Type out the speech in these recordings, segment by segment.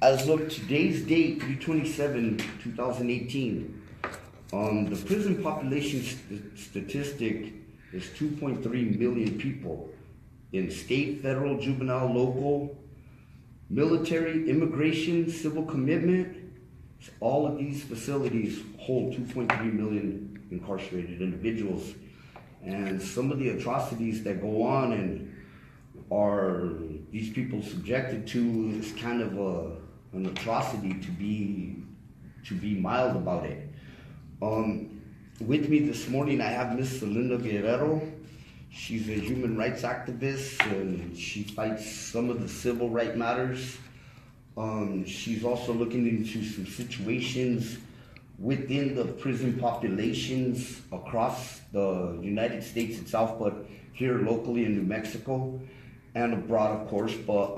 As of today's date, 3/27/2018, the prison population statistic is 2.3 million people in state, federal, juvenile, local, military, immigration, civil commitment. All of these facilities hold 2.3 million incarcerated individuals. And some of the atrocities that go on and are these people subjected to is kind of an atrocity to be mild about it. With me this morning I have Miss Selena Guerrero. She's a human rights activist and she fights some of the civil rights matters. She's also looking into some situations within the prison populations across the United States itself, but here locally in New Mexico and abroad, of course. But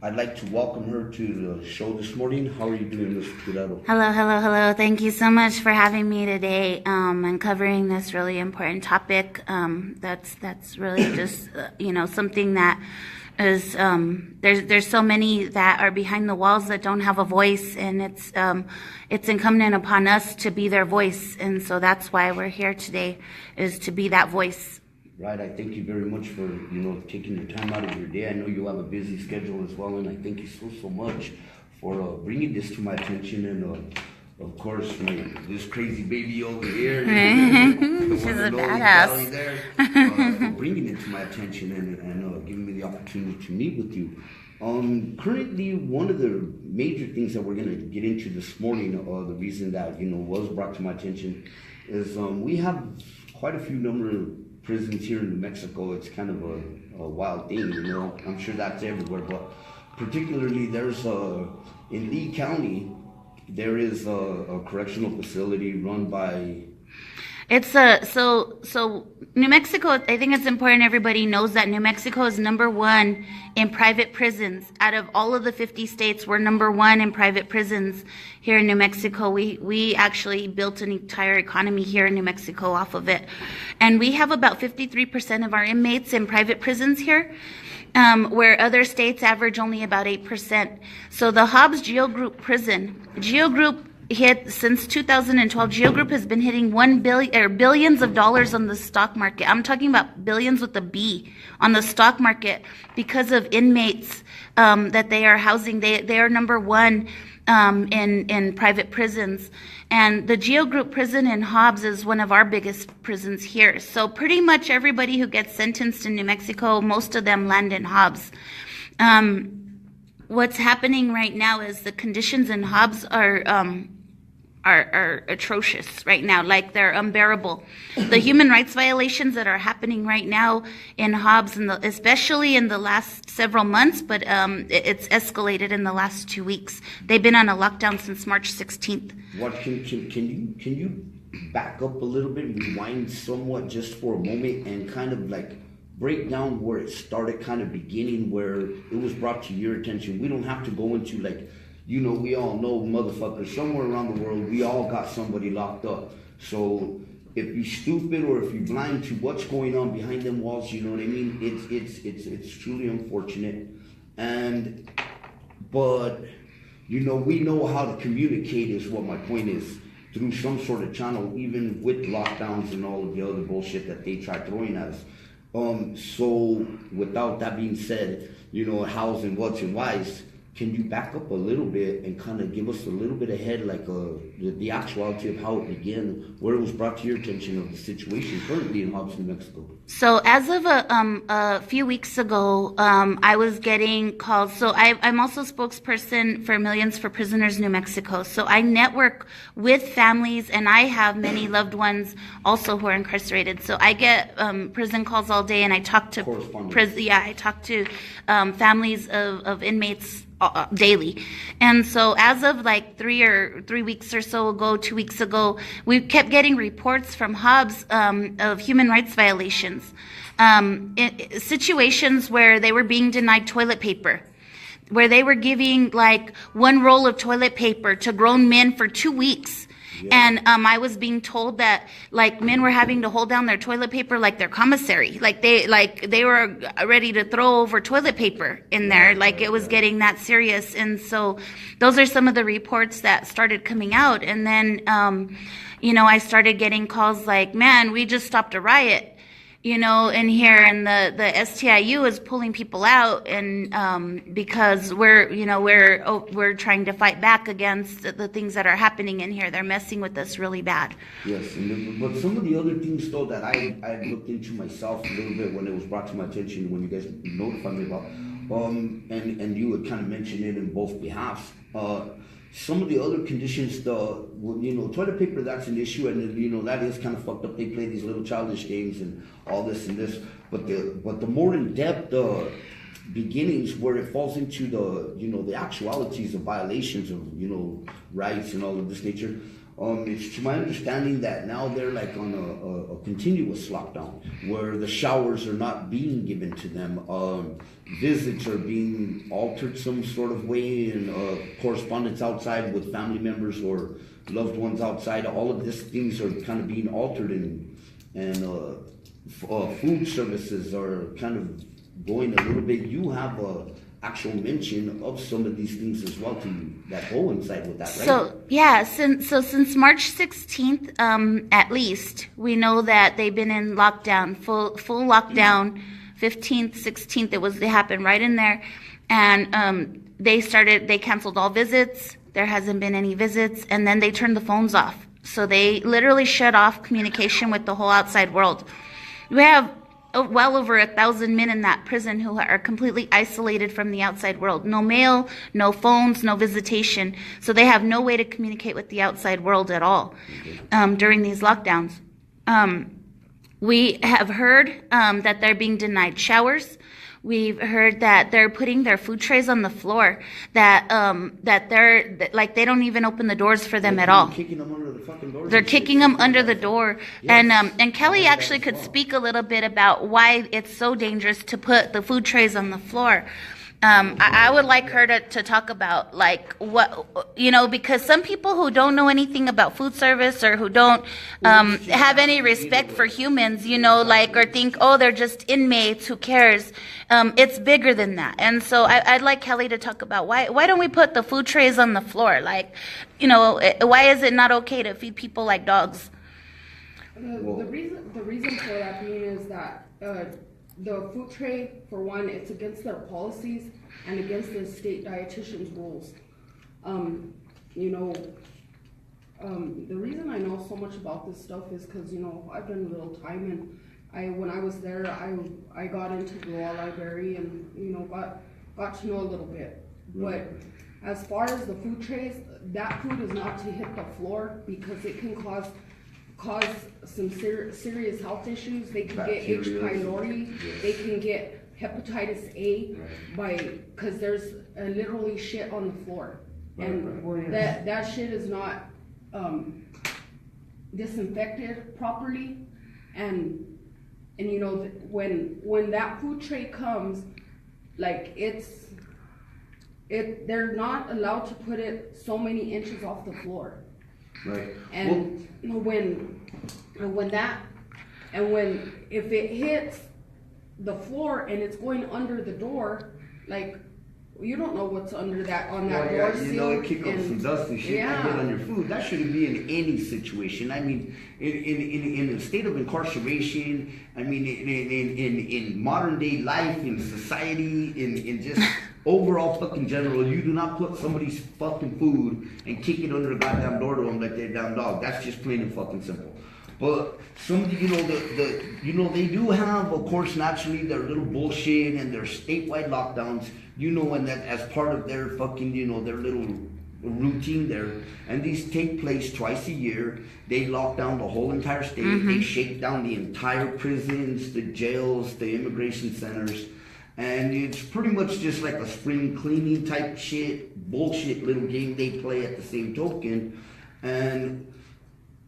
I'd like to welcome her to the show this morning. How are you doing, Ms. Guerrero? Hello. Thank you so much for having me today and covering this really important topic. That's really just something that is there's so many that are behind the walls that don't have a voice, and it's incumbent upon us to be their voice, and so that's why we're here today, is to be that voice. Right. I thank you very much for taking your time out of your day. I know you have a busy schedule as well, and I thank you so much for bringing this to my attention. And of course, this crazy baby over here, She's a badass. There, for bringing it to my attention and giving me the opportunity to meet with you. Currently, one of the major things that we're going to get into this morning, the reason that was brought to my attention, is we have quite a few number of prisons here in New Mexico. It's kind of a wild thing, I'm sure that's everywhere, but particularly there's in Lee County, there is a correctional facility run by... It's so New Mexico, I think it's important everybody knows that New Mexico is #1 in private prisons. Out of all of the 50 states, we're #1 in private prisons here in New Mexico. We actually built an entire economy here in New Mexico off of it. And we have about 53% of our inmates in private prisons here, where other states average only about 8%. So the Hobbs Geo Group prison, Geo Group hit since 2012. Geo Group has been hitting billions of dollars on the stock market. I'm talking about billions with a B on the stock market because of inmates that they are housing. They are #1 in private prisons, and the Geo Group prison in Hobbs is one of our biggest prisons here. So pretty much everybody who gets sentenced in New Mexico, most of them land in Hobbs. What's happening right now is the conditions in Hobbs are atrocious right now, like they're unbearable. The human rights violations that are happening right now in Hobbs, especially in the last several months, but it's escalated in the last 2 weeks. They've been on a lockdown since March 16th. What can you back up a little bit, rewind somewhat just for a moment, and kind of like break down where it started, kind of beginning where it was brought to your attention? We don't have to go into we all know, motherfuckers, somewhere around the world, we all got somebody locked up. So if you're stupid or if you're blind to what's going on behind them walls, you know what I mean? It's truly unfortunate. But we know how to communicate, is what my point is, through some sort of channel, even with lockdowns and all of the other bullshit that they try throwing at us. So without that being said, hows and what's and whys, can you back up a little bit and kind of give us a little bit ahead, like the actuality of how it began, where it was brought to your attention of the situation currently in Hobbs, New Mexico? So as of a few weeks ago, I was getting calls. So I'm also spokesperson for Millions for Prisoners New Mexico. So I network with families, and I have many loved ones also who are incarcerated. So I get prison calls all day, and I talk to families of inmates daily. And so as of like 3 weeks or so ago, 2 weeks ago, we kept getting reports from Hobbs of human rights violations, situations where they were being denied toilet paper, where they were giving like 1 roll of toilet paper to grown men for 2 weeks. And I was being told that like men were having to hold down their toilet paper like their commissary, like they were ready to throw over toilet paper in there, like it was getting that serious. And so those are some of the reports that started coming out. And then I started getting calls like, man, we just stopped a riot, in here, and the STIU is pulling people out, and because we're trying to fight back against the things that are happening in here. They're messing with us really bad. Yes, but some of the other things though that I looked into myself a little bit when it was brought to my attention, when you guys notified me about, and you would kind of mention it in both behalves. Some of the other conditions, toilet paper, that's an issue, and that is kind of fucked up. They play these little childish games and all this and this, but the more in depth beginnings where it falls into the actualities of violations of rights and all of this nature. It's to my understanding that now they're like on a continuous lockdown where the showers are not being given to them. Visits are being altered some sort of way, and correspondence outside with family members or loved ones outside. All of these things are kind of being altered, and food services are kind of going a little bit. You have actual mention of some of these things as well that go inside with that, right? So yeah, since March 16th, at least we know that they've been in lockdown, full lockdown. 15th, 16th, they happened right in there, and they canceled all visits. There hasn't been any visits, and then they turned the phones off. So they literally shut off communication with the whole outside world. We have well over 1,000 men in that prison who are completely isolated from the outside world. No mail, no phones, no visitation. So they have no way to communicate with the outside world at all during these lockdowns. We have heard that they're being denied showers. We've heard that they're putting their food trays on the floor, that they don't even open the doors for them at all. Kicking them under the fucking doors. They're kicking them under the door. Yes. And Kelly actually could speak a little bit about why it's so dangerous to put the food trays on the floor. I would like her to talk about like what, because some people who don't know anything about food service or who don't have any respect for humans, or think, oh, they're just inmates, who cares? It's bigger than that. And so I'd like Kelly to talk about why don't we put the food trays on the floor? Like, why is it not okay to feed people like dogs? The reason for that being is that the food tray, for one, it's against their policies and against the state dietitian's rules. The reason I know so much about this stuff is because, I've done a little time, and when I was there, I got into the law library and, got to know a little bit. But as far as the food trays, that food is not to hit the floor because it can cause some serious health issues. They can get H. pylori. Yes. They can get hepatitis A because there's literally shit on the floor, and that shit is not disinfected properly, and when that food tray comes, like they're not allowed to put it so many inches off the floor. Right. And if it hits the floor and it's going under the door, like, you don't know what's under that door seal. It kick up some dust and shit that hit on your food. That shouldn't be in any situation. I mean, in a state of incarceration, I mean, in modern day life, in society, in just overall fucking general, you do not put somebody's fucking food and kick it under a goddamn door to them like they're a damn dog. That's just plain and fucking simple. But some, they do have, of course, naturally, their little bullshit and their statewide lockdowns, and that as part of their fucking, their little routine there. And these take place twice a year. They lock down the whole entire state. Mm-hmm. They shake down the entire prisons, the jails, the immigration centers. And it's pretty much just like a spring cleaning type shit, bullshit little game they play at the same token. And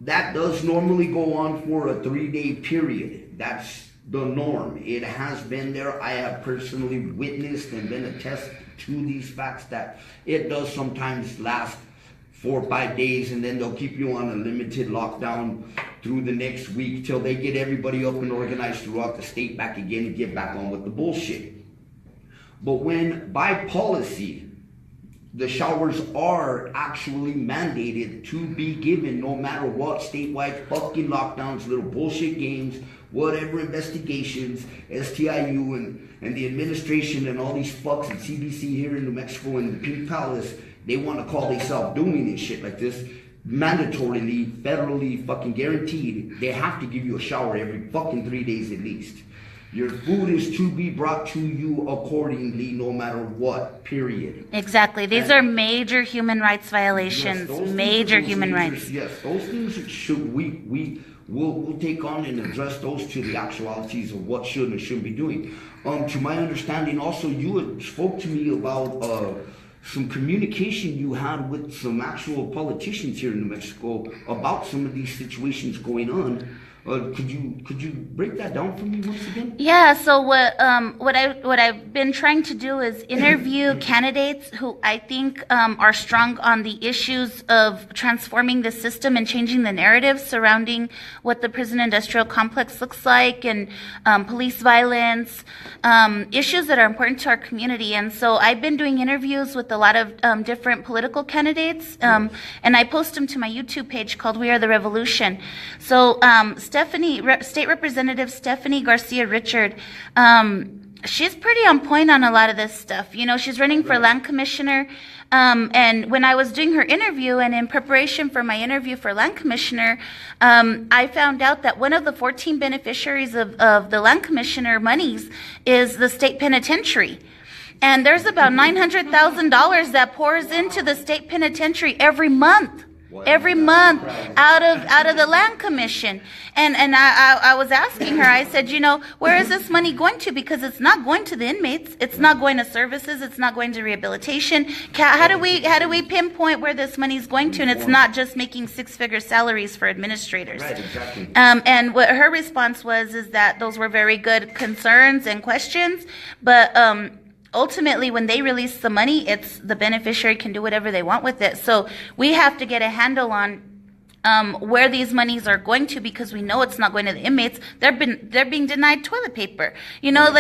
that does normally go on for a 3-day period. That's the norm. It has been there. I have personally witnessed and been attest to these facts that it does sometimes last 4 or 5 days, and then they'll keep you on a limited lockdown through the next week till they get everybody up and organized throughout the state back again and get back on with the bullshit. But when by policy the showers are actually mandated to be given no matter what, statewide fucking lockdowns, little bullshit games, whatever investigations, STIU and the administration and all these fucks at CDC here in New Mexico and the Pink Palace, they want to call themselves doing this shit like this, mandatorily, federally fucking guaranteed, they have to give you a shower every fucking 3 days at least. Your food is to be brought to you accordingly, no matter what, period. Exactly. These are major human rights violations. Yes, major human rights. Yes, those things should we'll take on and address those to the actualities of what should and shouldn't be doing. To my understanding, also, you had spoke to me about some communication you had with some actual politicians here in New Mexico about some of these situations going on. Could you break that down for me once again? Yeah. So what I've been trying to do is interview candidates who I think are strong on the issues of transforming the system and changing the narrative surrounding what the prison industrial complex looks like and police violence, issues that are important to our community. And so I've been doing interviews with a lot of different political candidates, and I post them to my YouTube page called We Are the Revolution. So State Representative Stephanie Garcia Richard, she's pretty on point on a lot of this stuff. You know, she's running for land commissioner. And when I was doing her interview and in preparation for my interview for land commissioner, I found out that one of the 14 beneficiaries of the land commissioner monies is the state penitentiary. And there's about $900,000 that pours into the state penitentiary every month. Every month out of the land commission. And I was asking her, I said, you know, where is this money going to? Because it's not going to the inmates. It's not going to services. It's not going to rehabilitation. How do we pinpoint where this money is going to? And it's not just making 6-figure salaries for administrators. Right, exactly. And what her response was is that those were very good concerns and questions, but ultimately, when they release the money, it's the beneficiary can do whatever they want with it. So we have to get a handle on where these monies are going to, because we know it's not going to the inmates. They're being denied toilet paper. You know,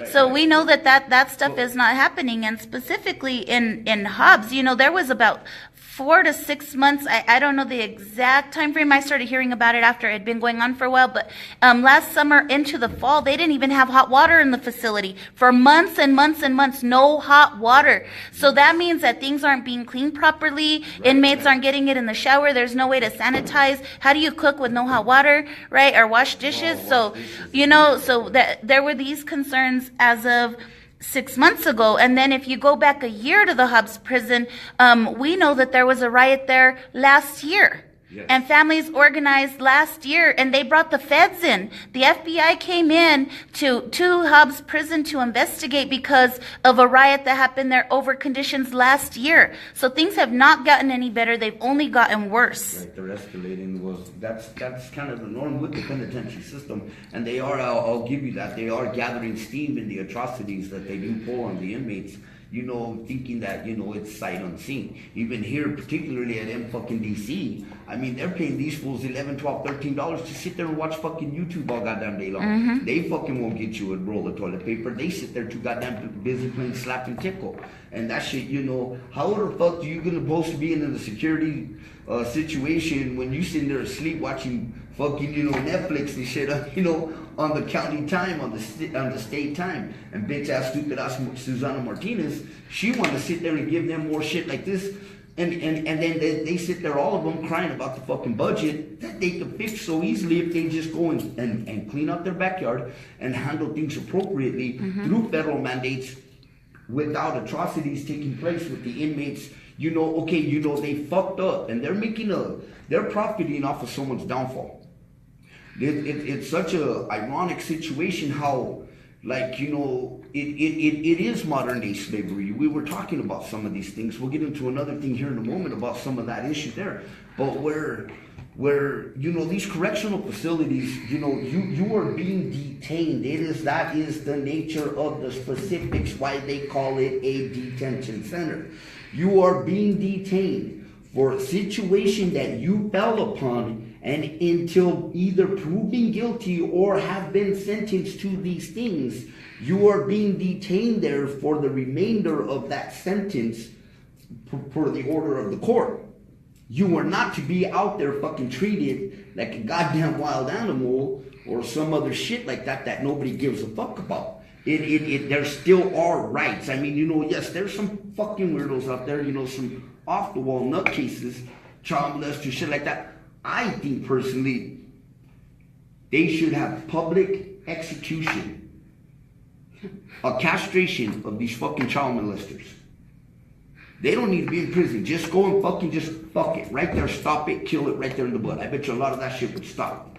so we know that stuff is not happening. And specifically in Hobbs, you know, there was about 4 to 6 months. I don't know the exact time frame. I started hearing about it after it had been going on for a while, but last summer into the fall, they didn't even have hot water in the facility for months and months and months. No hot water. So that means that things aren't being cleaned properly. Inmates aren't getting it in the shower. There's no way to sanitize. How do you cook with no hot water, right? Or wash dishes? So, you know, so that there were these concerns as of 6 months ago. And then if you go back a year to the Hobbs Prison, we know that there was a riot there last year. Yes. And families organized last year, and they brought the feds in. The FBI came in to Hobbs Prison to investigate because of a riot that happened there over conditions last year. So things have not gotten any better. They've only gotten worse. Right, they're escalating. That's kind of the norm with the penitentiary system. And they are, I'll give you that, they are gathering steam in the atrocities that they do pour on the inmates. You know, thinking that, you know, it's sight unseen. Even here, particularly at DC, I mean, they're paying these fools $11, $12, $13 to sit there and watch fucking YouTube all goddamn day long. Mm-hmm. They fucking won't get you a roll of toilet paper. They sit there too goddamn busy playing slap and tickle. And that shit, you know, how the fuck are you gonna supposed to be in a security situation when you sitting there asleep watching fucking, you know, Netflix and shit, you know, on the county time, on the state time, and bitch ass stupid ass Susana Martinez, she want to sit there and give them more shit like this, and then they sit there, all of them crying about the fucking budget that they could fix so easily if they just go and clean up their backyard and handle things appropriately through federal mandates without atrocities taking place with the inmates. You know, okay, you know, they fucked up and they're profiting off of someone's downfall. It's such a ironic situation how, like, you know, it is modern day slavery. We were talking about some of these things. We'll get into another thing here in a moment about some of that issue there. But where you know, these correctional facilities, you know, you are being detained. That is the nature of the specifics why they call it a detention center. You are being detained for a situation that you fell upon, and until either proven guilty or have been sentenced to these things, you are being detained there for the remainder of that sentence for the order of the court. You are not to be out there fucking treated like a goddamn wild animal or some other shit like that that nobody gives a fuck about. There still are rights. I mean, yes, there's some fucking weirdos out there, some off-the-wall nutcases, child molesters, shit like that. I think personally, they should have public execution, a castration of these fucking child molesters. They don't need to be in prison. Just go and fuck it. Right there, stop it, kill it right there in the butt. I bet you a lot of that shit would stop.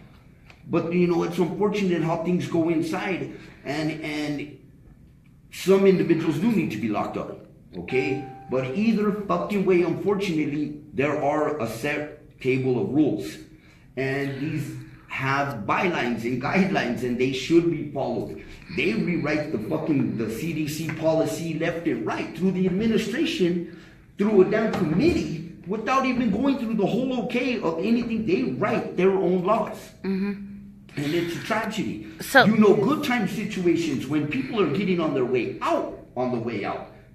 But, it's unfortunate how things go inside, and some individuals do need to be locked up, okay? But either fucking way, unfortunately, there are a set table of rules. And these have bylines and guidelines, and they should be followed. They rewrite the CDC policy left and right through the administration, through a damn committee, without even going through the whole okay of anything. They write their own laws. Mm-hmm. And it's a tragedy. So, good time situations when people are getting on the way out,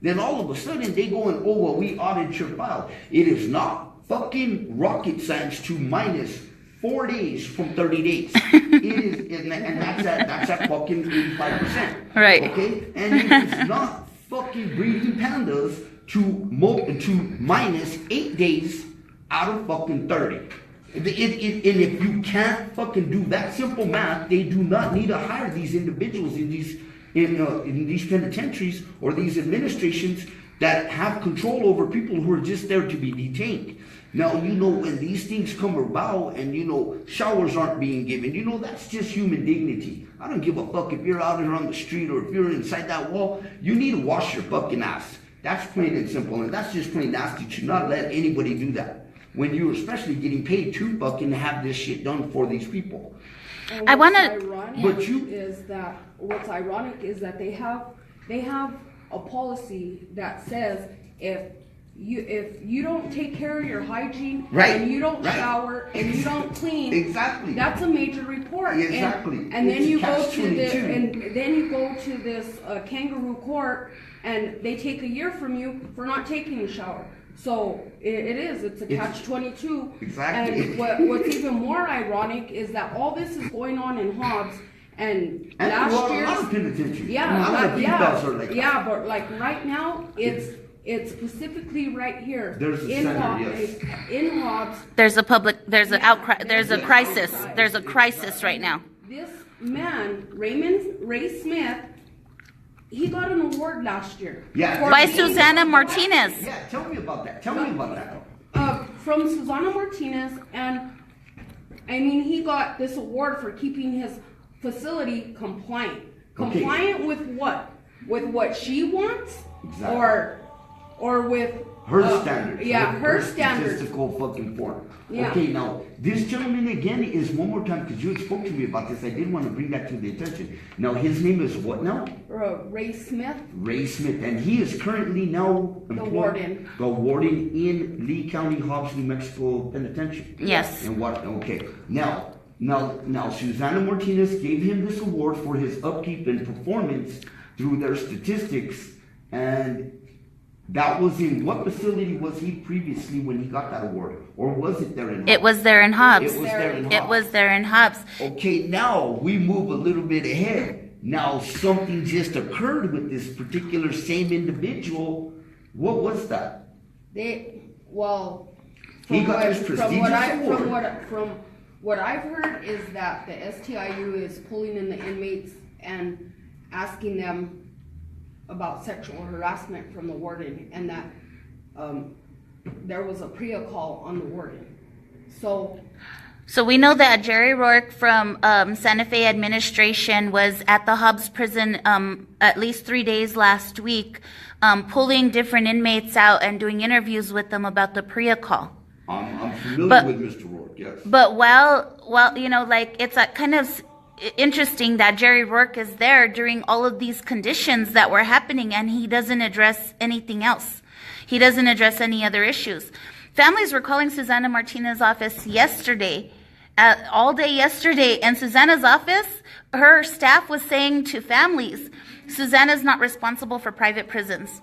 then all of a sudden they go and, we audited your file. It is not fucking rocket science to minus 4 days from 30 days. It is, and that's at fucking 85%. Right. Okay? And it is not fucking breeding pandas to minus 8 days out of fucking 30. And if you can't fucking do that simple math, they do not need to hire these individuals in these penitentiaries or these administrations that have control over people who are just there to be detained. Now, when these things come about and, showers aren't being given, that's just human dignity. I don't give a fuck if you're out here on the street or if you're inside that wall. You need to wash your fucking ass. That's plain and simple, and that's just plain nasty. You should not let anybody do that when you're especially getting paid to fucking have this shit done for these people. And what's ironic is that they have a policy that says if you don't take care of your hygiene, right, and you don't shower and you don't clean, exactly, that's a major report. Exactly. And then you go to this kangaroo court, and they take a year from you for not taking a shower. So it's a catch-22. Exactly. And what's even more ironic is that all this is going on in Hobbs, and last year, but like right now, it's specifically right here. There's a in Hobbs. There's a outcry. There's a crisis. There's a crisis right now. This man, Ray Smith, he got an award last year. Yeah. By Susana Martinez. Yeah, tell me about that. From Susana Martinez, and I mean, he got this award for keeping his facility compliant. Okay. Compliant with what? With what she wants? Exactly. Or with her standards. Yeah, her standards. Statistical fucking form. Yeah. Okay, now, this gentleman again is one more time, because you had spoke to me about this, I did want to bring that to the attention. Now, his name is what now? Ray Smith. Ray Smith, and he is currently now employed, the warden in Lee County, Hobbs, New Mexico Penitentiary. Yes. And what? Okay. Now, Susana Martinez gave him this award for his upkeep and performance through their statistics, and that was in what facility was he previously when he got that award? Or was it there in Hobbs? It was there in Hobbs. It was there in Hobbs. Okay, now we move a little bit ahead. Now something just occurred with this particular same individual. What was that? From what I've heard is that the STIU is pulling in the inmates and asking them about sexual harassment from the warden, and that there was a PREA call on the warden. So we know that Jerry Rourke from Santa Fe administration was at the Hobbs Prison at least 3 days last week, pulling different inmates out and doing interviews with them about the PREA call. I'm familiar with Mr. Rourke, yes. But it's a kind of interesting that Jerry Rourke is there during all of these conditions that were happening, and he doesn't address anything else. He doesn't address any other issues. Families were calling Susana Martinez's office yesterday, all day yesterday, and Susana's office, her staff was saying to families, Susana's not responsible for private prisons.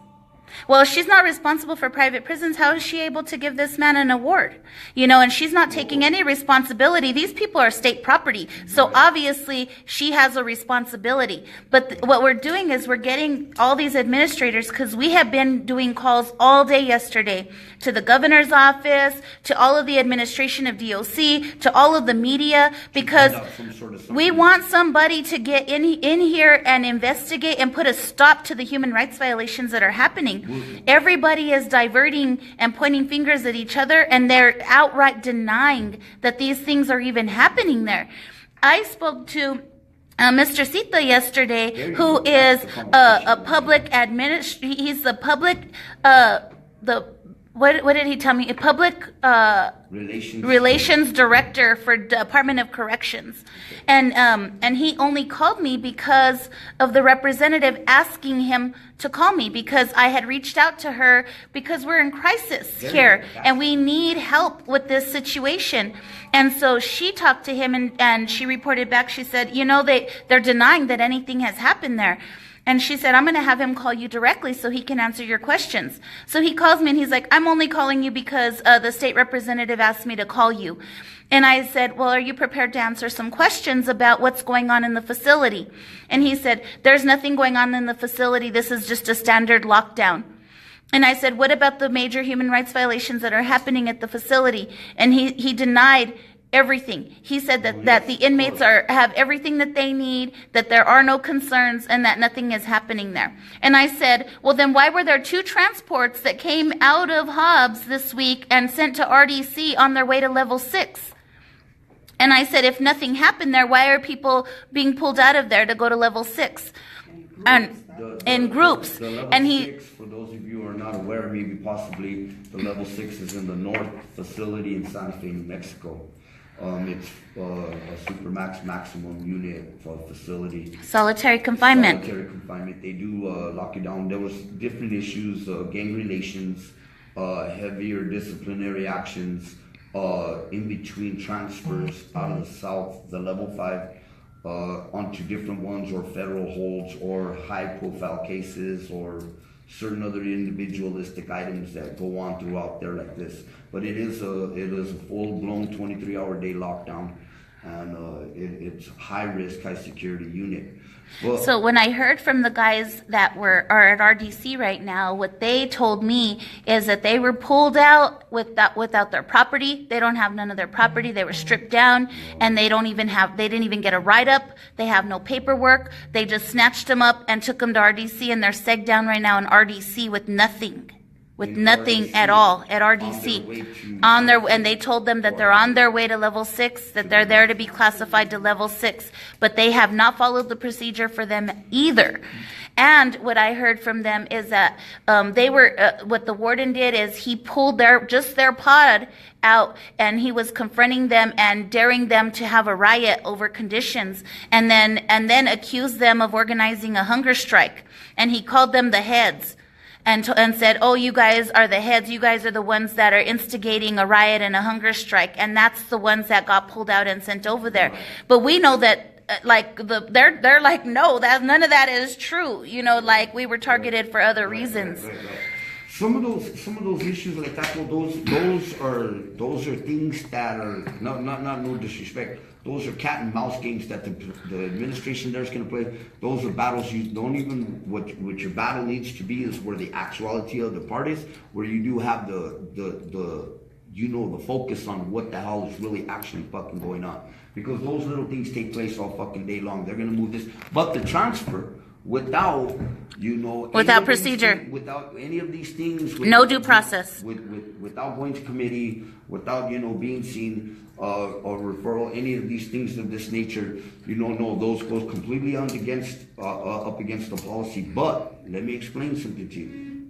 Well, if she's not responsible for private prisons, how is she able to give this man an award? You know, and she's not taking any responsibility. These people are state property. So obviously she has a responsibility. But what we're doing is we're getting all these administrators, because we have been doing calls all day yesterday to the governor's office, to all of the administration of DOC, to all of the media, because we want somebody to get in here and investigate and put a stop to the human rights violations that are happening. Everybody is diverting and pointing fingers at each other, and they're outright denying that these things are even happening there. I spoke to Mr. Sita yesterday, who is a public administrator. He's the public, what did he tell me? A public relations director for Department of Corrections, and he only called me because of the representative asking him to call me, because I had reached out to her because we're in crisis here and we need help with this situation. And so she talked to him and she reported back. She said, you know, they're denying that anything has happened there. And she said, I'm going to have him call you directly so he can answer your questions. So he calls me and he's like, I'm only calling you because the state representative asked me to call you. And I said, well, are you prepared to answer some questions about what's going on in the facility? And he said, there's nothing going on in the facility. This is just a standard lockdown. And I said, what about the major human rights violations that are happening at the facility? And he denied everything. He said that the inmates have everything that they need, that there are no concerns, and that nothing is happening there. And I said, well, then why were there 2 transports that came out of Hobbs this week and sent to RDC on their way to level 6? And I said, if nothing happened there, why are people being pulled out of there to go to level 6? And in groups. And he, 6, for those of you who are not aware, maybe possibly, the level 6 is in the north facility in Santa Fe, New Mexico. It's a supermax maximum unit for facility. Solitary confinement. Solitary confinement. They do lock you down. There was different issues, gang relations, heavier disciplinary actions, in between transfers out of the south, the level 5, onto different ones, or federal holds, or high profile cases, or certain other individualistic items that go on throughout there like this. But it is a full-blown 23-hour day lockdown, and it's high risk, high security unit. Well, so when I heard from the guys that are at RDC right now, what they told me is that they were pulled out without their property. They don't have none of their property. They were stripped down, and they didn't even get a write-up. They have no paperwork. They just snatched them up and took them to RDC, and they're segged down right now in RDC with nothing. At all at RDC, and they told them that they're on their way to level 6, that they're there to be classified to level 6, but they have not followed the procedure for them either. And what I heard from them is that what the warden did is he pulled their pod out, and he was confronting them and daring them to have a riot over conditions, and then accused them of organizing a hunger strike, and he called them the heads. And said, oh, you guys are the heads. You guys are the ones that are instigating a riot and a hunger strike. And that's the ones that got pulled out and sent over there. But we know that, they're like, no, none of that is true. You know, like, we were targeted for other reasons. Right. Some of those issues like that, those are things that are not no disrespect. Those are cat and mouse games that the administration there is going to play. Those are battles you don't even, what your battle needs to be is where the actuality of the part is, where you do have the focus on what the hell is really actually fucking going on. Because those little things take place all fucking day long. They're going to move this. But the transfer, without procedure, without any of these things, no due process, without going to committee, without being seen, or referral, any of these things of this nature, those goes completely up against the policy. But let me explain something to you.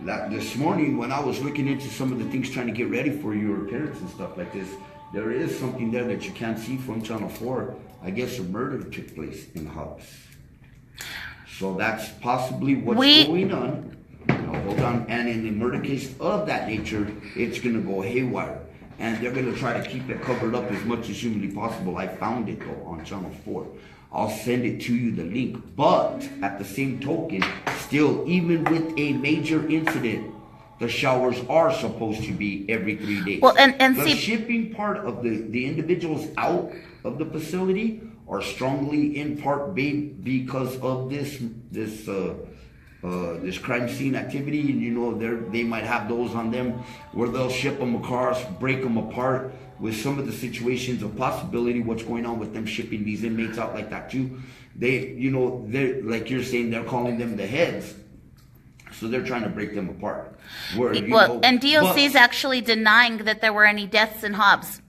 That this morning, when I was looking into some of the things trying to get ready for your appearance and stuff like this, there is something there that you can't see from Channel 4. I guess a murder took place in Hobbs. So that's possibly what's going on. hold on. And in the murder case of that nature, it's going to go haywire. And they're going to try to keep it covered up as much as humanly possible. I found it, though, on Channel 4. I'll send it to you, the link. But at the same token, still, even with a major incident, the showers are supposed to be every 3 days. Well, and the see, shipping part of the individuals out of the facility are strongly in part because of this crime scene activity, and they might have those on them where they'll ship them across, break them apart. With some of the situations of possibility, what's going on with them shipping these inmates out like that too, they're like you're saying, they're calling them the heads, so they're trying to break them apart. And DOC is actually denying that there were any deaths in Hobbs.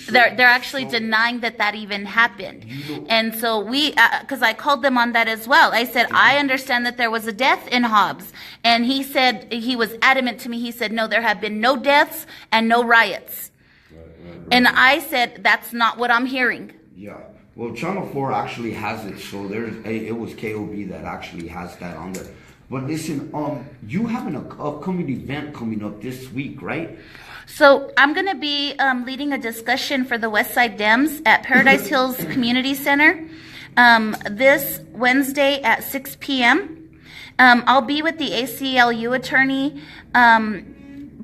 They're actually denying that even happened. And so because I called them on that as well. I said, I understand that there was a death in Hobbs. And he said, he was adamant to me. He said, no, there have been no deaths and no riots. Right. And I said, that's not what I'm hearing. Yeah. Well, Channel 4 actually has it. So it was KOB that actually has that on there. But listen, you have an upcoming event coming up this week, right? So I'm going to be leading a discussion for the Westside Dems at Paradise Hills Community Center this Wednesday at 6 p.m. I'll be with the ACLU attorney,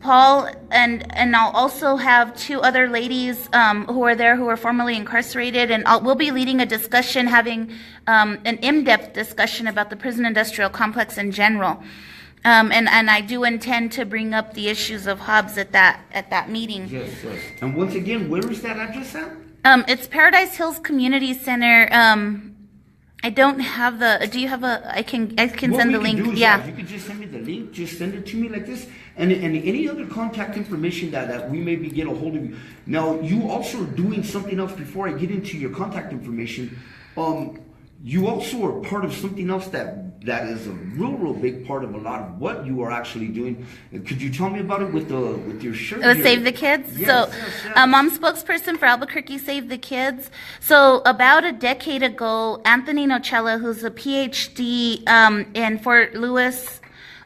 Paul, and I'll also have two other ladies who are there who are formerly incarcerated, and we'll be leading a discussion, having an in-depth discussion about the prison industrial complex in general. And I do intend to bring up the issues of Hobbs at that meeting. Yes. And once again, where is that address at? It's Paradise Hills Community Center. I don't have do you have I can send the link. Yeah. You could just send me the link. Just send it to me like this. And any other contact information that we maybe get a hold of you. Now, you also are doing something else before I get into your contact information. You also are part of something else that is a real big part of a lot of what you are actually doing. Could you tell me about it with your shirt? With Save the Kids? Yes, yes. I'm spokesperson for Albuquerque Save the Kids. So about a decade ago, Anthony Nocella, who's a PhD in Fort Lewis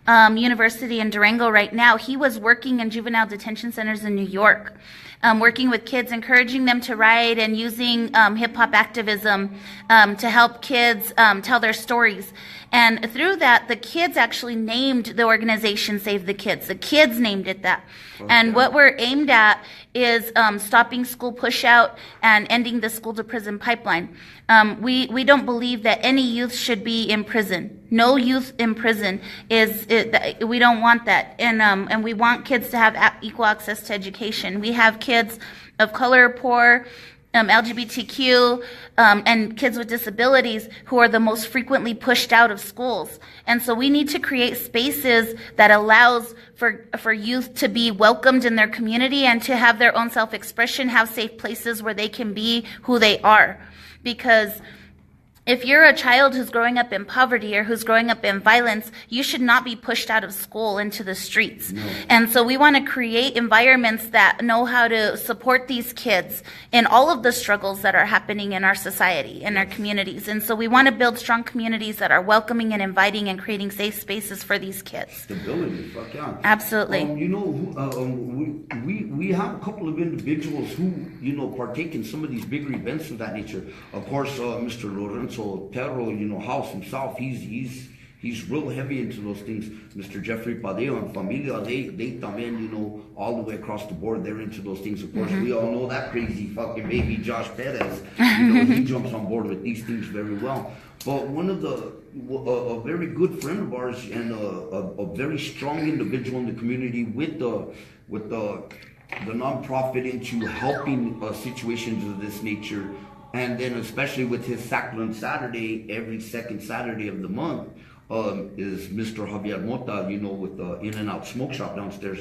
University in Durango right now, he was working in juvenile detention centers in New York. Working with kids, encouraging them to write, and using hip-hop activism to help kids tell their stories. And through that, the kids actually named the organization Save the Kids. The kids named it that. Okay. And what we're aimed at is stopping school pushout and ending the school-to-prison pipeline. We don't believe that any youth should be in prison. No youth in prison we don't want that. And we want kids to have equal access to education. We have kids of color, poor, LGBTQ, and kids with disabilities who are the most frequently pushed out of schools. And so we need to create spaces that allows for youth to be welcomed in their community and to have their own self-expression, have safe places where they can be who they are. Because if you're a child who's growing up in poverty or who's growing up in violence, you should not be pushed out of school into the streets. No. And so we want to create environments that know how to support these kids in all of the struggles that are happening in our society, in our communities. And so we want to build strong communities that are welcoming and inviting and creating safe spaces for these kids. Stability, fuck yeah. Absolutely. We have a couple of individuals who, partake in some of these bigger events of that nature. Of course, Mr. Lorenzo Terro, House himself, he's real heavy into those things. Mr. Jeffrey Padeo and Familia, they también, all the way across the board, they're into those things. Of course, we all know that crazy fucking baby Josh Perez, he jumps on board with these things very well. But one of a very good friend of ours and a very strong individual in the community with the nonprofit into helping situations of this nature. And then especially with his Sacrament Saturday, every second Saturday of the month, is Mr. Javier Mota, with the In-N-Out Smoke Shop downstairs.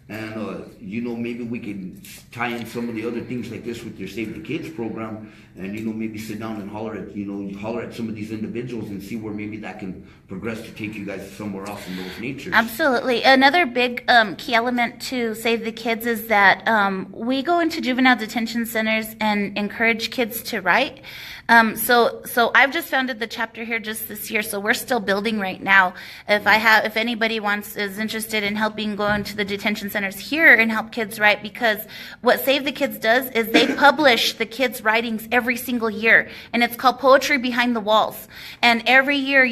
And, maybe we can tie in some of the other things like this with your Save the Kids program and, maybe sit down and holler at some of these individuals and see where maybe that can progress to take you guys somewhere else in those natures. Absolutely. Another big key element to Save the Kids is that we go into juvenile detention centers and encourage kids to write. So I've just founded the chapter here just this year, so we're still building right now. If anybody is interested in helping go into the detention centers here and help kids write, because what Save the Kids does is they publish the kids' writings every single year, and it's called Poetry Behind the Walls. And every year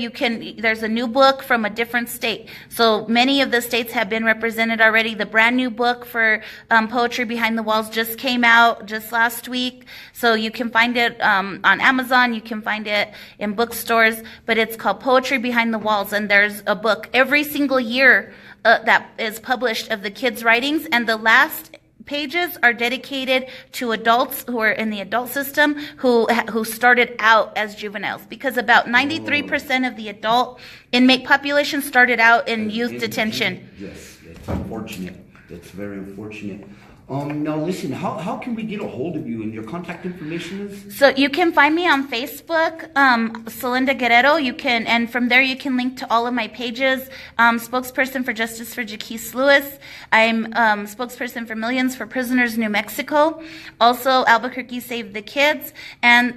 there's a new book from a different state. So many of the states have been represented already. The brand new book for Poetry Behind the Walls just came out just last week. So you can find it on Amazon, you can find it in bookstores, but it's called Poetry Behind the Walls, and there's a book every single year that is published of the kids' writings, and the last pages are dedicated to adults who are in the adult system who started out as juveniles, because about 93% of the adult inmate population started out in youth detention. Yes, it's unfortunate. It's very unfortunate. Now listen, how can we get a hold of you, and your contact information is? So you can find me on Facebook, Celinda Guerrero. And from there you can link to all of my pages. Spokesperson for Justice for Jaquise Lewis. I'm spokesperson for Millions for Prisoners New Mexico. Also Albuquerque Save the Kids, and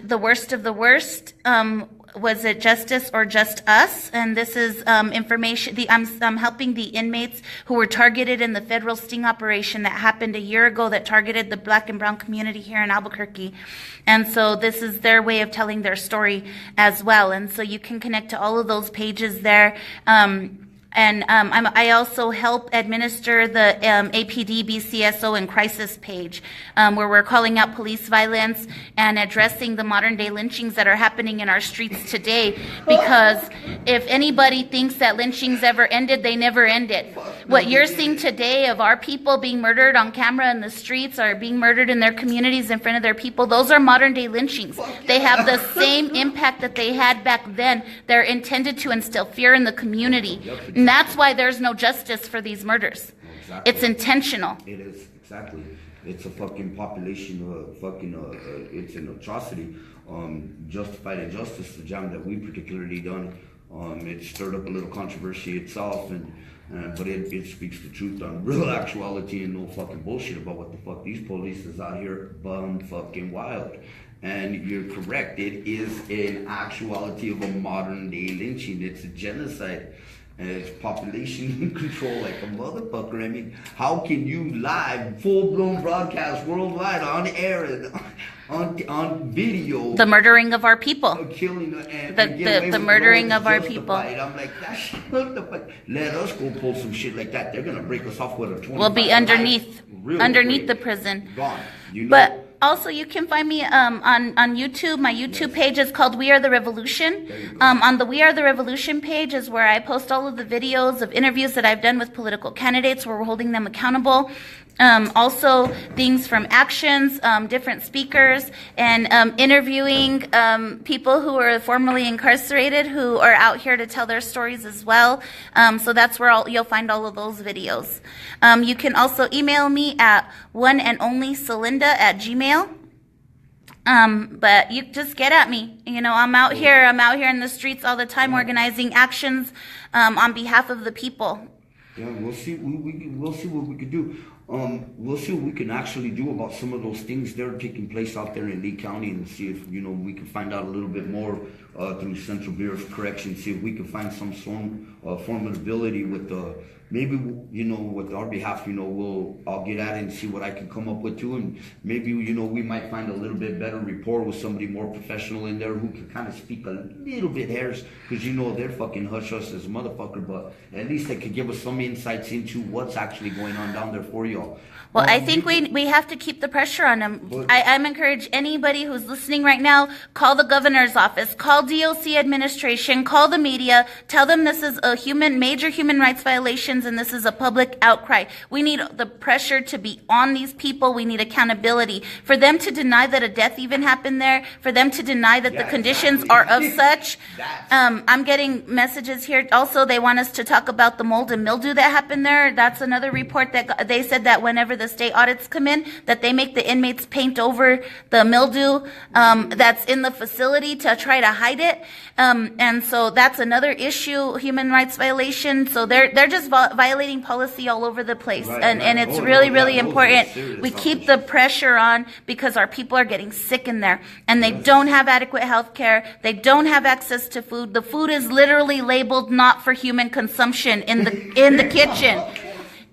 the worst of the worst. Was it Justice or Just Us? And this is information. I'm helping the inmates who were targeted in the federal sting operation that happened a year ago that targeted the Black and brown community here in Albuquerque. And so this is their way of telling their story as well. And so you can connect to all of those pages there. I also help administer the APD BCSO and crisis page, where we're calling out police violence and addressing the modern day lynchings that are happening in our streets today. Because if anybody thinks that lynchings ever ended, they never ended. What you're seeing today of our people being murdered on camera in the streets, or being murdered in their communities in front of their people, those are modern day lynchings. They have the same impact that they had back then. They're intended to instill fear in the community. And that's why there's no justice for these murders. Exactly. It's intentional. It is, exactly. It's a fucking population, it's an atrocity. Justified injustice, the job that we particularly done. It stirred up a little controversy itself, but it speaks the truth on real actuality and no fucking bullshit about what the fuck these police is out here bum fucking wild. And you're correct, it is an actuality of a modern day lynching. It's a genocide. And it's population control like a motherfucker. I mean, how can you live, full-blown broadcast worldwide on air and on video? The murdering of our people. Killing the murdering of our people. I'm like, that shit, what the fuck? Let us go pull some shit like that. They're gonna break us off with a 25. We'll be underneath the prison. Gone. You know? But also, you can find me on YouTube. My YouTube page is called We Are the Revolution. On the We Are the Revolution page is where I post all of the videos of interviews that I've done with political candidates, where we're holding them accountable. Also, things from actions, different speakers, and interviewing people who are formerly incarcerated who are out here to tell their stories as well. So that's where you'll find all of those videos. You can also email me at oneandonlycelinda@gmail.com. But you just get at me. You know, I'm out here in the streets all the time organizing actions on behalf of the people. Yeah, we'll see what we can do. We'll see what we can actually do about some of those things that are taking place out there in Lee County, and see if, we can find out a little bit more through Central Bureau of Corrections, see if we can find some formidability with maybe, with our behalf, I'll get at it and see what I can come up with too, and maybe, we might find a little bit better rapport with somebody more professional in there who can kind of speak a little bit hairs, because they're fucking hush-hush as a motherfucker, but at least they could give us some insights into what's actually going on down there for y'all. Well, I think we have to keep the pressure on them. I'm encourage anybody who's listening right now, call the governor's office, call DOC administration, call the media, tell them this is a major human rights violations and this is a public outcry. We need the pressure to be on these people. We need accountability. For them to deny that a death even happened there, for them to deny that the conditions are of such. I'm getting messages here. Also, they want us to talk about the mold and mildew that happened there. That's another report that they said that whenever the state audits come in, that they make the inmates paint over the mildew that's in the facility to try to hide it. And so that's another issue, human rights violation. So they're just violating policy all over the place, Right, and right. it's Oh, really, no, really yeah, those are important. serious We keep issues. the pressure on because our people are getting sick in there, and they don't have adequate health care. They don't have access to food. The food is literally labeled not for human consumption in the kitchen.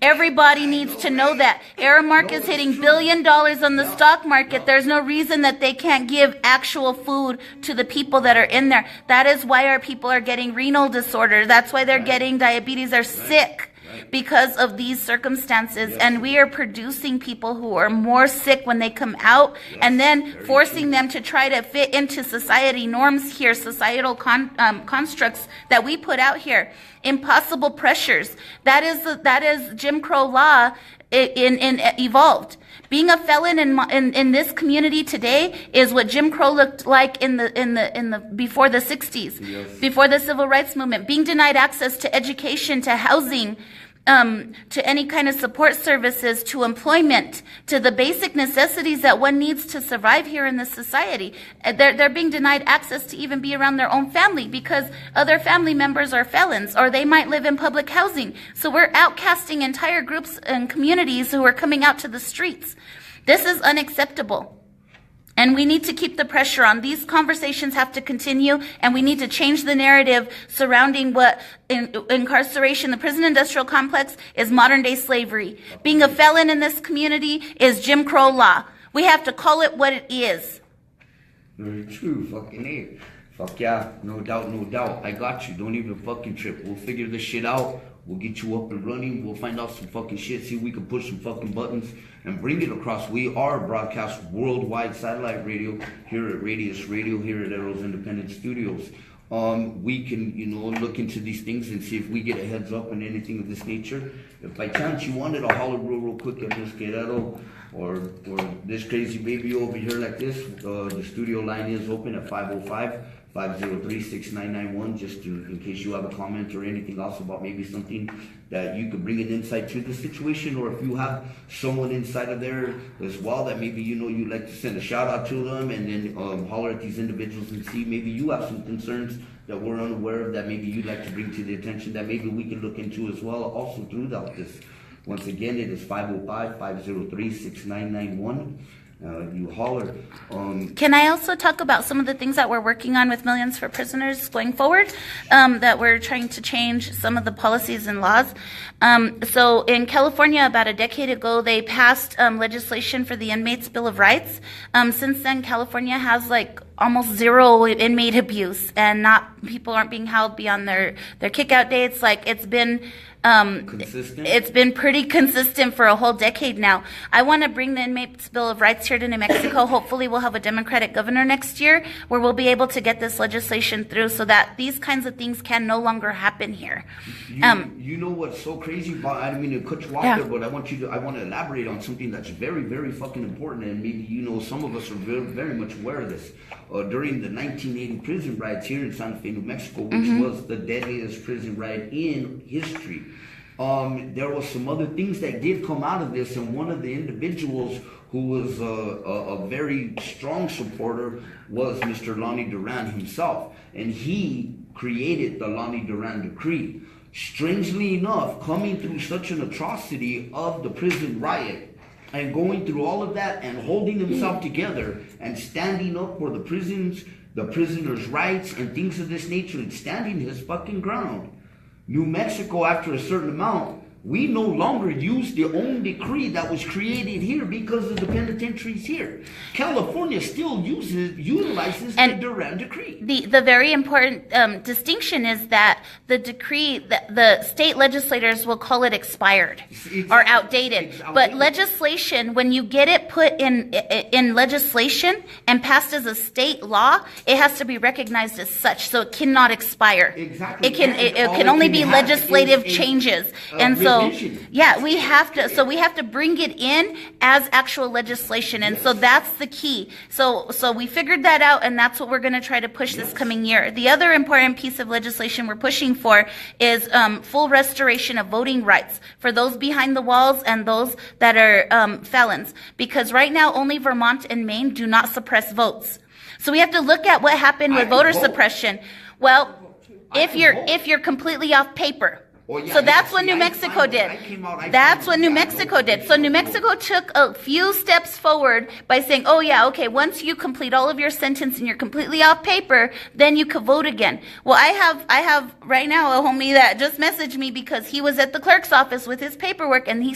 Everybody needs to know that. Aramark is hitting $1 billion on the stock market. There's no reason that they can't give actual food to the people that are in there. That is why our people are getting renal disorder. That's why they're getting diabetes. They're sick because of these circumstances. And we are producing people who are more sick when they come out, and then forcing them to try to fit into society norms here, societal constructs that we put out here. Impossible pressures. That is Jim Crow law in evolved. Being a felon in this community today is what Jim Crow looked like in the before the 60s, before the civil rights movement. Being denied access to education, to housing, to any kind of support services, to employment, to the basic necessities that one needs to survive here in this society. They're being denied access to even be around their own family because other family members are felons, or they might live in public housing. So we're outcasting entire groups and communities who are coming out to the streets. This is unacceptable. And we need to keep the pressure on. These conversations have to continue, and we need to change the narrative surrounding what incarceration, the prison industrial complex, is modern day slavery. Being a felon in this community is Jim Crow law. We have to call it what it is. Very true, fucking A. Fuck yeah, no doubt, no doubt. I got you. Don't even fucking trip. We'll figure this shit out. We'll get you up and running. We'll find out some fucking shit. See if we can push some fucking buttons and bring it across. We are broadcast worldwide satellite radio here at Radius Radio, here at Arrows Independent Studios. We can, look into these things and see if we get a heads up on anything of this nature. If by chance you wanted to holler real quick at this Guerrero or this crazy baby over here like this, the studio line is open at 505-503-6991, just in case you have a comment or anything else about maybe something that you could bring an insight to the situation, or if you have someone inside of there as well that maybe you'd like to send a shout out to them, and then holler at these individuals and see maybe you have some concerns that we're unaware of that maybe you'd like to bring to the attention that maybe we can look into as well also throughout this. Once again, it is 505-503-6991. You holler. Can I also talk about some of the things that we're working on with Millions for Prisoners going forward, that we're trying to change some of the policies and laws? So in California, about a decade ago, they passed legislation for the Inmates Bill of Rights. Since then, California has almost zero inmate abuse, and people aren't being held beyond their kick-out dates. It's been consistent? It's been pretty consistent for a whole decade now. I want to bring the Inmates Bill of Rights here to New Mexico. Hopefully we'll have a Democratic governor next year where we'll be able to get this legislation through so that these kinds of things can no longer happen here. You know what's so crazy about, I didn't mean to cut you off there, but I want to elaborate on something that's very, very fucking important, and maybe some of us are very, very much aware of this. During the 1980 prison riots here in Santa Fe, New Mexico, which was the deadliest prison riot in history, there was some other things that did come out of this, and one of the individuals who was a very strong supporter was Mr. Lonnie Duran himself, and he created the Lonnie Duran Decree. Strangely enough, coming through such an atrocity of the prison riot, and going through all of that and holding himself together and standing up for the prisoners' rights and things of this nature, and standing his fucking ground. New Mexico, after a certain amount, we no longer use the own decree that was created here because of the penitentiaries here. California still utilizes the Duran Decree. The very important distinction is that the decree, the state legislators will call it expired or outdated. But legislation, when you get it put in legislation and passed as a state law, it has to be recognized as such. So it cannot expire. Exactly. It can only be legislative changes. And so yeah, we have to bring it in as actual legislation, and so that's the key. So we figured that out, and that's what we're going to try to push this coming year. The other important piece of legislation we're pushing for is full restoration of voting rights for those behind the walls and those that are felons, because right now only Vermont and Maine do not suppress votes. So we have to look at what happened with voter suppression. Well, if you're completely off paper. Oh, yeah, So that's yeah. what See, New I Mexico found- did. I came out- I That's found- what New yeah, Mexico no, did. So New Mexico took a few steps forward by saying, oh yeah, okay, once you complete all of your sentence and you're completely off paper, then you could vote again. Well, I have right now a homie that just messaged me because he was at the clerk's office with his paperwork and they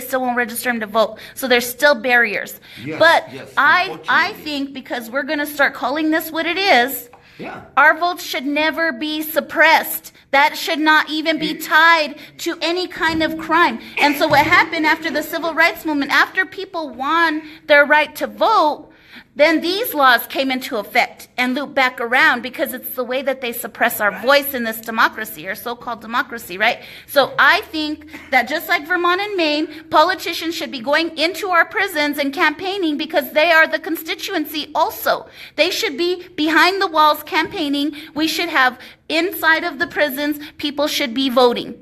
still won't register him to vote. So there's still barriers. Yes, But yes, I unfortunately. think because we're going to start calling this what it is, Yeah. our votes should never be suppressed. That should not even be tied to any kind of crime. And so what happened after the civil rights movement, after people won their right to vote, then these laws came into effect and loop back around because it's the way that they suppress our voice in this democracy, or so-called democracy, right? So I think that just like Vermont and Maine, politicians should be going into our prisons and campaigning because they are the constituency also. They should be behind the walls campaigning. We should have inside of the prisons, people should be voting.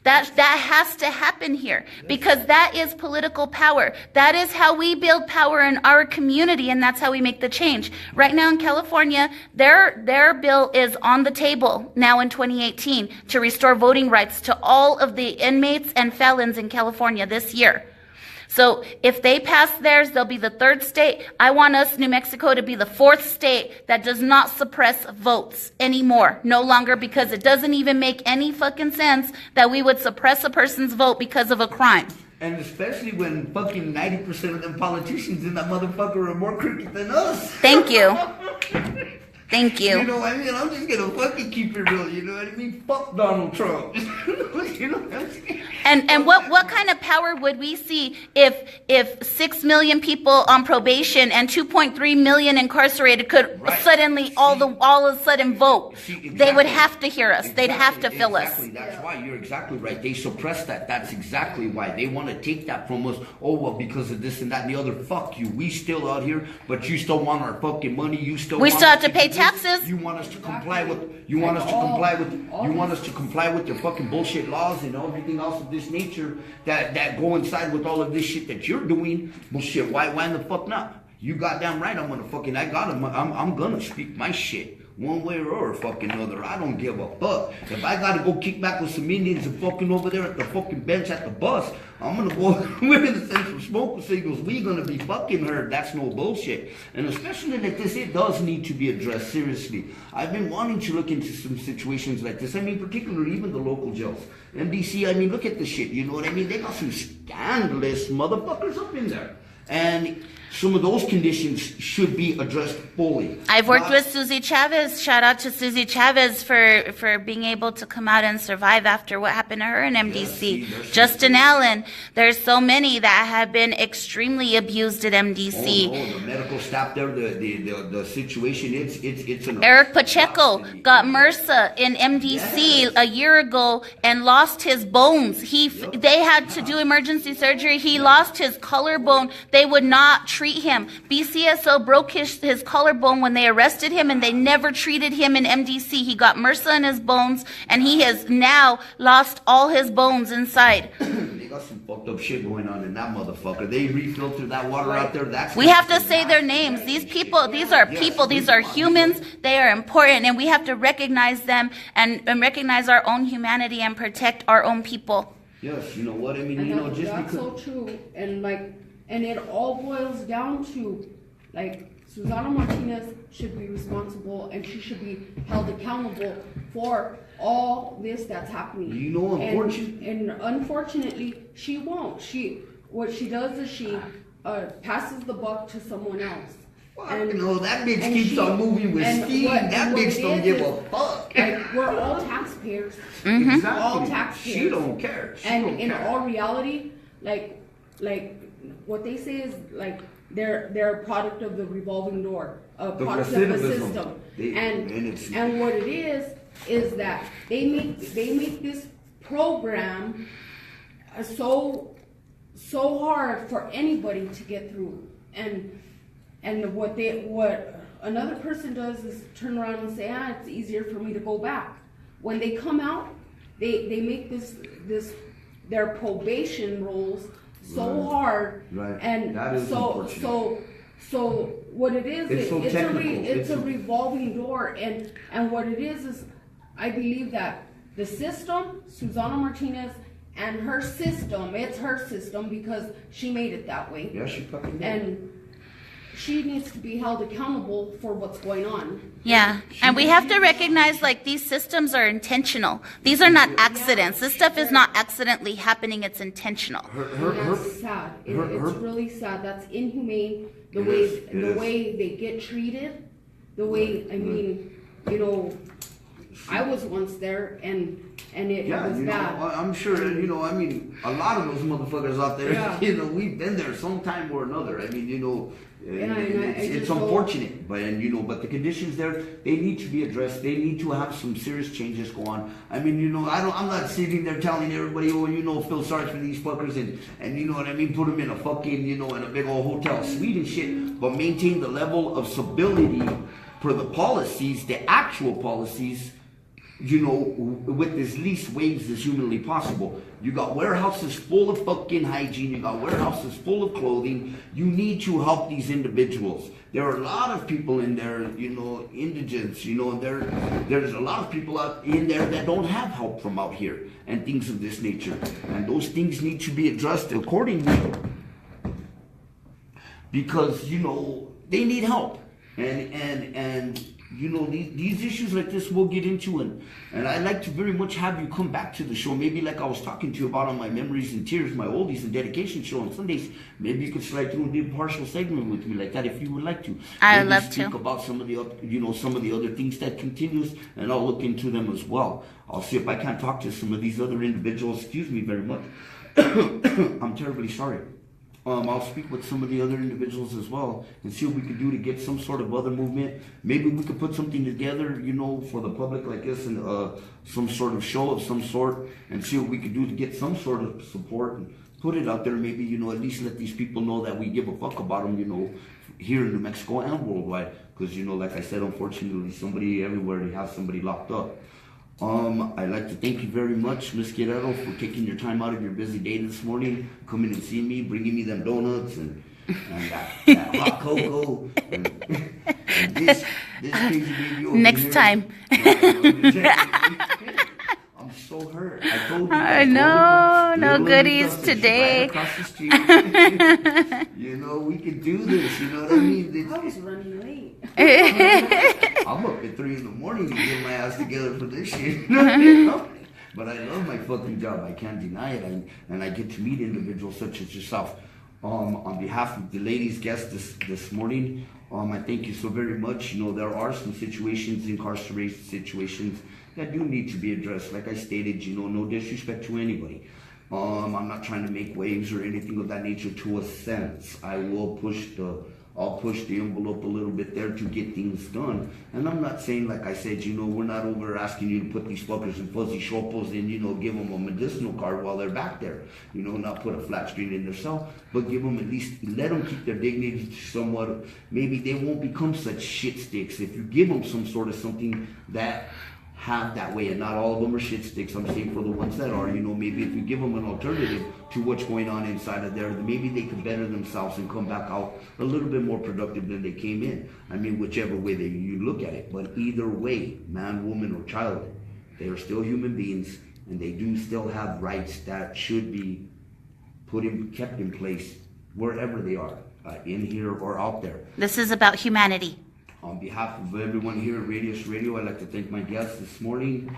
That has to happen here because that is political power. That is how we build power in our community, and that's how we make the change. Right now in California, their bill is on the table now in 2018 to restore voting rights to all of the inmates and felons in California this year. So if they pass theirs, they'll be the third state. I want us, New Mexico, to be the fourth state that does not suppress votes anymore. No longer, because it doesn't even make any fucking sense that we would suppress a person's vote because of a crime. And especially when fucking 90% of them politicians in that motherfucker are more crooked than us. Thank you. Thank You you. know what I mean? I'm just gonna fucking keep it real, you know what I mean? Fuck Donald Trump. You know what I'm saying? And what kind of power would we see if 6 million people on probation and 2.3 million incarcerated could suddenly all of a sudden vote? They would have to hear us. They'd have to fill us. Exactly. That's why you're exactly right. They suppress that. That's exactly why they want to take that from us. Oh well, because of this and that and the other. Fuck you. We still out here, but you still want our fucking money. You still. We want still us have to pay do this. taxes. You want us to comply with. You want us to comply with. You want us to comply with your fucking bullshit laws and everything else of this nature that go inside with all of this shit that you're doing. Well, shit. Why in the fuck not? You goddamn right. I'm gonna speak my shit. One way or fucking other. I don't give a fuck. If I gotta go kick back with some Indians and fucking over there at the fucking bench at the bus, I'm gonna go we're gonna send some smoke signals. We gonna be fucking heard. That's no bullshit. And especially like this, it does need to be addressed seriously. I've been wanting to look into some situations like this. I mean, particularly even the local jails. MDC, I mean, look at the shit, you know what I mean? They got some scandalous motherfuckers up in there. And some of those conditions should be addressed fully. I've worked with Susie Chavez. Shout out to Susie Chavez for being able to come out and survive after what happened to her in MDC. Justin Allen. There's so many that have been extremely abused at MDC. Oh, no, the medical staff there, the situation, it's an Eric Pacheco got MRSA in MDC a year ago and lost his bones. They had to do emergency surgery. He lost his collarbone. They would not treat him. BCSO broke his collarbone when they arrested him, and they never treated him in MDC. He got MRSA in his bones, and he has now lost all his bones inside. They got some fucked up shit going on in that motherfucker. They refilter that water out there. We have to say their names. These people, these are humans. They are important, and we have to recognize them and recognize our own humanity and protect our own people. Yes, you know what I mean? And You know, just that's because. so true. And it all boils down to, like, Susana Martinez should be responsible and she should be held accountable for all this that's happening. You know, and unfortunately, she won't. What she does is she passes the buck to someone else. You know, that bitch keeps on moving with steam. That bitch don't give a fuck. Like, we're all taxpayers. Mm-hmm. Exactly. All taxpayers. She don't care. And in all reality, like what they say is like they're a product of the revolving door, a product of the system. And what it is that they make this program so hard for anybody to get through. And what another person does is turn around and say, it's easier for me to go back. When they come out, they make their probation rules so hard, and that is so what it is, it's a revolving door, and what it is I believe that The system, Susana Martinez, and her system, it's her system because she made it that way. Yeah, she fucking did. And she needs to be held accountable for what's going on. Yeah, and we have to recognize like these systems are intentional. These are not accidents. This stuff is not accidentally happening. It's intentional. And that's sad. It's really sad. That's inhumane. The way they get treated. The way, I mean, you know, I was once there and it was bad. I'm sure, you know, I mean, a lot of those motherfuckers out there, you know, we've been there sometime or another. I mean, you know, it's unfortunate, but but the conditions there, they need to be addressed. They need to have some serious changes go on. I mean, you know, I'm not sitting there telling everybody, oh, you know, feel sorry for these fuckers and you know what I mean, put them in a fucking, you know, in a big old hotel suite and shit, but maintain the level of civility for the policies, the actual policies, you know, with as least waves as humanly possible. You got warehouses full of fucking hygiene. You got warehouses full of clothing. You need to help these individuals. There are a lot of people in there, you know, indigents, you know, there's a lot of people out in there that don't have help from out here and things of this nature. And those things need to be addressed accordingly because, you know, they need help. And you know, these issues like this we'll get into, and I'd like to very much have you come back to the show. Maybe like I was talking to you about on my Memories and Tears, my Oldies and Dedication show on Sundays. Maybe you could slide through and do a partial segment with me like that if you would like to. I'd love to. Speak about some of the, you know, some of the other things that continues, and I'll look into them as well. I'll see if I can't talk to some of these other individuals. Excuse me very much. I'm terribly sorry. I'll speak with some of the other individuals as well and see what we could do to get some sort of other movement. Maybe we could put something together, you know, for the public like this and some sort of show of some sort and see what we could do to get some sort of support and put it out there. Maybe, you know, at least let these people know that we give a fuck about them, you know, here in New Mexico and worldwide. Because, you know, like I said, unfortunately, somebody everywhere, they have somebody locked up. I'd like to thank you very much, Ms. Guerrero, for taking your time out of your busy day this morning, coming and seeing me, bringing me them donuts and that hot cocoa. And this crazy baby over Next here. time. I'm so hurt. I told you. I know, no Little goodies Dustin, she's today. right across the street. You know, we can do this. You know what I mean? I was running late. I'm up at 3 a.m. to get my ass together for this shit. But I love my fucking job. I can't deny it. And I get to meet individuals such as yourself. On behalf of the ladies' guests this morning, I thank you so very much. You know, there are some situations, incarceration situations, that do need to be addressed. Like I stated, you know, no disrespect to anybody. I'm not trying to make waves or anything of that nature to a sense. I'll push the envelope a little bit there to get things done. And I'm not saying, like I said, you know, we're not over asking you to put these fuckers in fuzzy shopos and, you know, give them a medicinal card while they're back there. You know, not put a flat screen in their cell, but give them at least, let them keep their dignity somewhat. Maybe they won't become such shit sticks if you give them some sort of something that have that way, and not all of them are shit sticks. I'm saying for the ones that are, you know, maybe if you give them an alternative to what's going on inside of there, maybe they can better themselves and come back out a little bit more productive than they came in. I mean, whichever way you look at it. But either way, man, woman, or child, they are still human beings, and they do still have rights that should be kept in place wherever they are, in here or out there. This is about humanity. On behalf of everyone here at Radius Radio, I'd like to thank my guests this morning,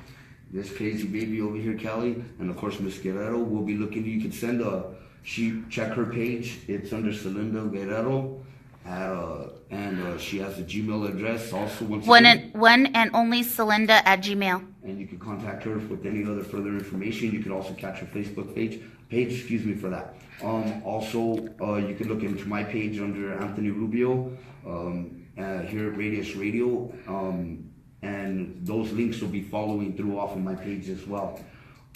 this crazy baby over here, Kelly, and of course, Miss Guerrero. We'll be looking, you can send check her page. It's under Celinda Guerrero, and she has a Gmail address also. One and only Celinda at Gmail. And you can contact her with any other further information. You can also catch her Facebook page, excuse me for that. Also, you can look into my page under Anthony Rubio, here at Radius Radio, and those links will be following through off of my page as well.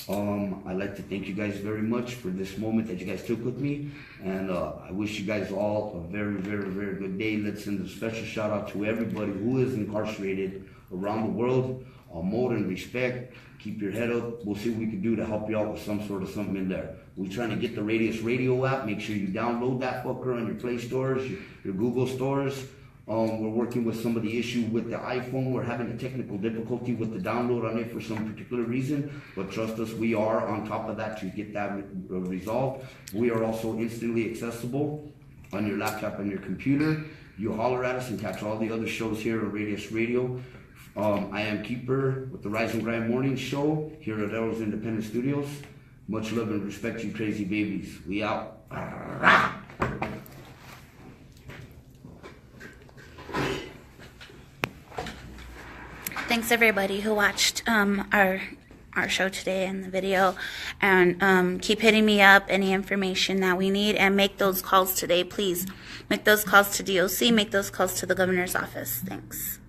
I'd like to thank you guys very much for this moment that you guys took with me, and I wish you guys all a very, very, very good day. Let's send a special shout out to everybody who is incarcerated around the world. More and respect. Keep your head up. We'll see what we can do to help you out with some sort of something in there. We're trying to get the Radius Radio app. Make sure you download that fucker on your Play stores, your Google stores. We're working with some of the issue with the iPhone. We're having a technical difficulty with the download on it for some particular reason, but trust us, we are on top of that to get that resolved. We are also instantly accessible on your laptop and your computer. You holler at us and catch all the other shows here on Radius Radio. I am Keeper with the Rise and Grind Morning Show here at Eros Independent Studios. Much love and respect, you crazy babies. We out. Thanks everybody who watched our show today and the video, and keep hitting me up any information that we need, and make those calls today, please. Make those calls to DOC, make those calls to the governor's office. Thanks.